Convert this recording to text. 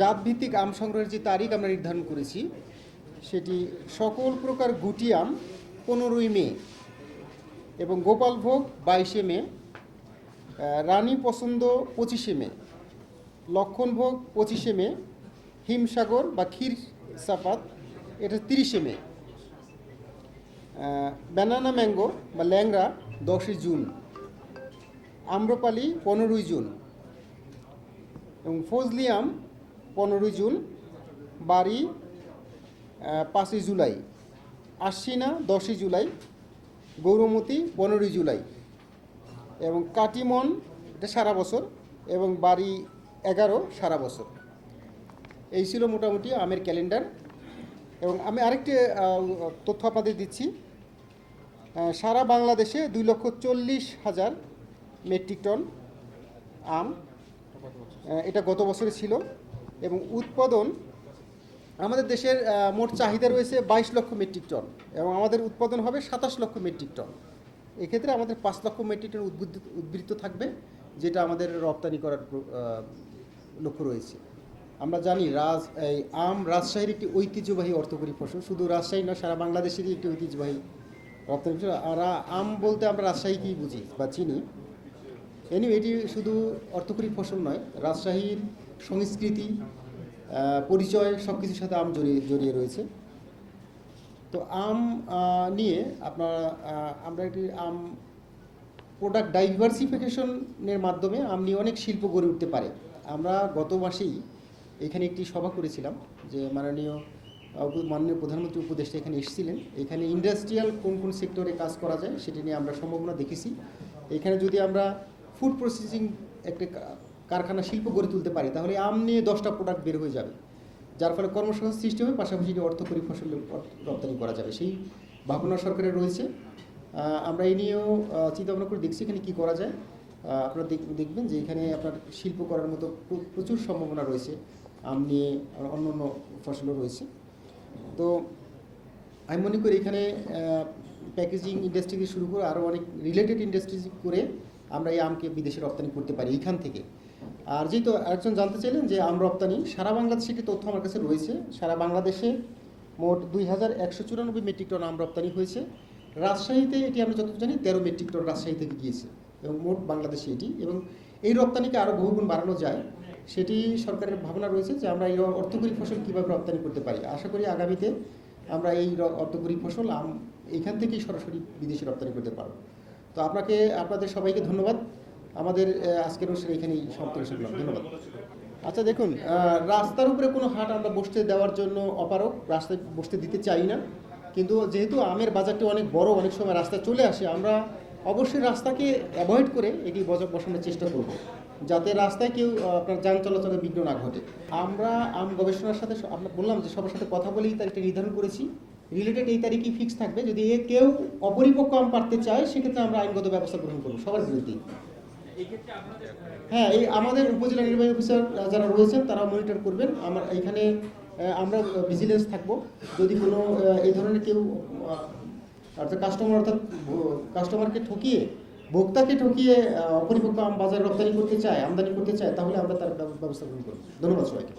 জাতভিত্তিক আম সংগ্রহের যে তারিখ আমরা নির্ধারণ করেছি সেটি সকল প্রকার গুটি আম 15ই মে এবং গোপালভোগ 22শে মে, রানী পছন্দ 25শে মে, লক্ষণভোগ 25শে মে, হিমসাগর বা ক্ষীর সাপাত এটা 30শে মে, ব্যানানা ম্যাঙ্গো বা ল্যাংড়া 10ই জুন, আম্রপালি 15ই জুন এবং ফজলি আম 15ই জুন, বাড়ি 5ই জুলাই, আশ্বিনা 10ই জুলাই, গৌরমতি 15ই জুলাই এবং কাটিমন এটা সারা বছর এবং বাড়ি 11 সারা বছর। এই ছিল মোটামুটি আমের ক্যালেন্ডার। এবং আমি আরেকটি তথ্য আপনাদের দিচ্ছি। সারা বাংলাদেশে 2,40,000 মেট্রিক টন আম, এটা গত বছরে ছিল। এবং উৎপাদন আমাদের দেশের মোট চাহিদা রয়েছে 22 লক্ষ মেট্রিক টন এবং আমাদের উৎপাদন হবে 27 লক্ষ মেট্রিক টন। এক্ষেত্রে আমাদের 5 লক্ষ মেট্রিক টন উদ্বৃত্ত থাকবে, যেটা আমাদের রপ্তানি করার লক্ষ্য রয়েছে। আমরা জানি এই আম রাজশাহীর একটি ঐতিহ্যবাহী অর্থকরী ফসল, শুধু রাজশাহী না সারা বাংলাদেশেরই একটি ঐতিহ্যবাহী রপ্তানি ফসল। আর আম বলতে আমরা রাজশাহীকেই বুঝি বা চিনি। এটি শুধু অর্থকরী ফসল নয়, রাজশাহীর সংস্কৃতি, পরিচয় সব কিছুর সাথে আম জড়িয়ে রয়েছে। তো আম নিয়ে আমরা একটি আম প্রোডাক্ট ডাইভার্সিফিকেশনের মাধ্যমে আম নিয়ে অনেক শিল্প গড়ে উঠতে পারে। আমরা গত মাসেই এখানে একটি সভা করেছিলাম, যে মাননীয় প্রধানমন্ত্রী উপদেষ্টা এখানে এসেছিলেন। এখানে ইন্ডাস্ট্রিয়াল কোন কোন সেক্টরে কাজ করা যায় সেটি নিয়ে আমরা সম্ভাবনা দেখেছি। এখানে যদি আমরা ফুড প্রসেসিং একটা কারখানা শিল্প গড়ে তুলতে পারি, তাহলে আম নিয়ে 10টা প্রোডাক্ট বের হয়ে যাবে, যার ফলে কর্মসংস্থান সৃষ্টি হবে, পাশাপাশি অর্থকরী ফসল রপ্তানি করা যাবে। সেই ভাবনা সরকারের রয়েছে। আমরা এই নিয়েও চিন্তা ভাবনা করে দেখছি এখানে কী করা যায়। আপনারা দেখবেন যে এখানে আপনার শিল্প করার মতো প্রচুর সম্ভাবনা রয়েছে। আম নিয়ে অন্য অন্য ফসলও রয়েছে। তো আমি মনে করি এখানে প্যাকেজিং ইন্ডাস্ট্রি থেকে শুরু করে আরও অনেক রিলেটেড ইন্ডাস্ট্রি করে আমরা এই আমকে বিদেশে রপ্তানি করতে পারি এইখান থেকে। আর যেহেতু একজন জানতে চাইলেন যে আম রপ্তানি, সারা বাংলাদেশে একটি তথ্য আমার কাছে রয়েছে। সারা বাংলাদেশে মোট 2,194 মেট্রিক টন আম রপ্তানি হয়েছে। রাজশাহীতে এটি আমরা যতটুকু জানি 13 মেট্রিক টন রাজশাহী থেকে গিয়েছে এবং মোট বাংলাদেশে এটি। এবং এই রপ্তানিকে আরও বহুগুণ বাড়ানো যায়, সেটি সরকারের ভাবনা রয়েছে যে আমরা এই অর্থকরী ফসল কীভাবে রপ্তানি করতে পারি। আশা করি আগামীতে আমরা এই অর্থকরী ফসল আম এখান থেকেই সরাসরি বিদেশে রপ্তানি করতে পারব। তো আপনাদের সবাইকে ধন্যবাদ। আমাদের আজকের অনুষ্ঠান এখানেই সমাপ্ত করলাম। ধন্যবাদ। আচ্ছা দেখুন, রাস্তার উপরে কোনো হাট আমরা বসতে দেওয়ার জন্য অপারক, রাস্তায় বসতে দিতে চাই না। কিন্তু যেহেতু আমের বাজারটি অনেক বড়, অনেক সময় রাস্তায় চলে আসে, আমরা অবশ্যই রাস্তাকে অ্যাভয়েড করে এটি বসানোর চেষ্টা করব, যাতে রাস্তায় কেউ আপনার যান চলাচলে বিঘ্ন না ঘটে। আমরা আম গবেষণার সাথে আপনার বললাম যে সবার সাথে কথা বলেই তারিখটা নির্ধারণ করেছি। রিলেটেড এই তারিখই ফিক্স থাকবে। যদি কেউ অপরিপক্ক আম পারতে চায়, সেক্ষেত্রে আমরা আইনগত ব্যবস্থা গ্রহণ করব সবার বিরুদ্ধেই। হ্যাঁ, এই আমাদের উপজেলা নির্বাহী অফিসার যারা রয়েছেন তারা মনিটর করবেন। এখানে আমরা ভিজিলেন্স থাকবো। যদি কোনো এই ধরনের কেউ অর্থাৎ কাস্টমারকে ঠকিয়ে, ভোক্তাকে ঠকিয়ে অপরিপক্ক আম বাজারে রপ্তানি করতে চায়, আমদানি করতে চায়, তাহলে আমরা তার ব্যবস্থা গ্রহণ করব। ধন্যবাদ সবাইকে।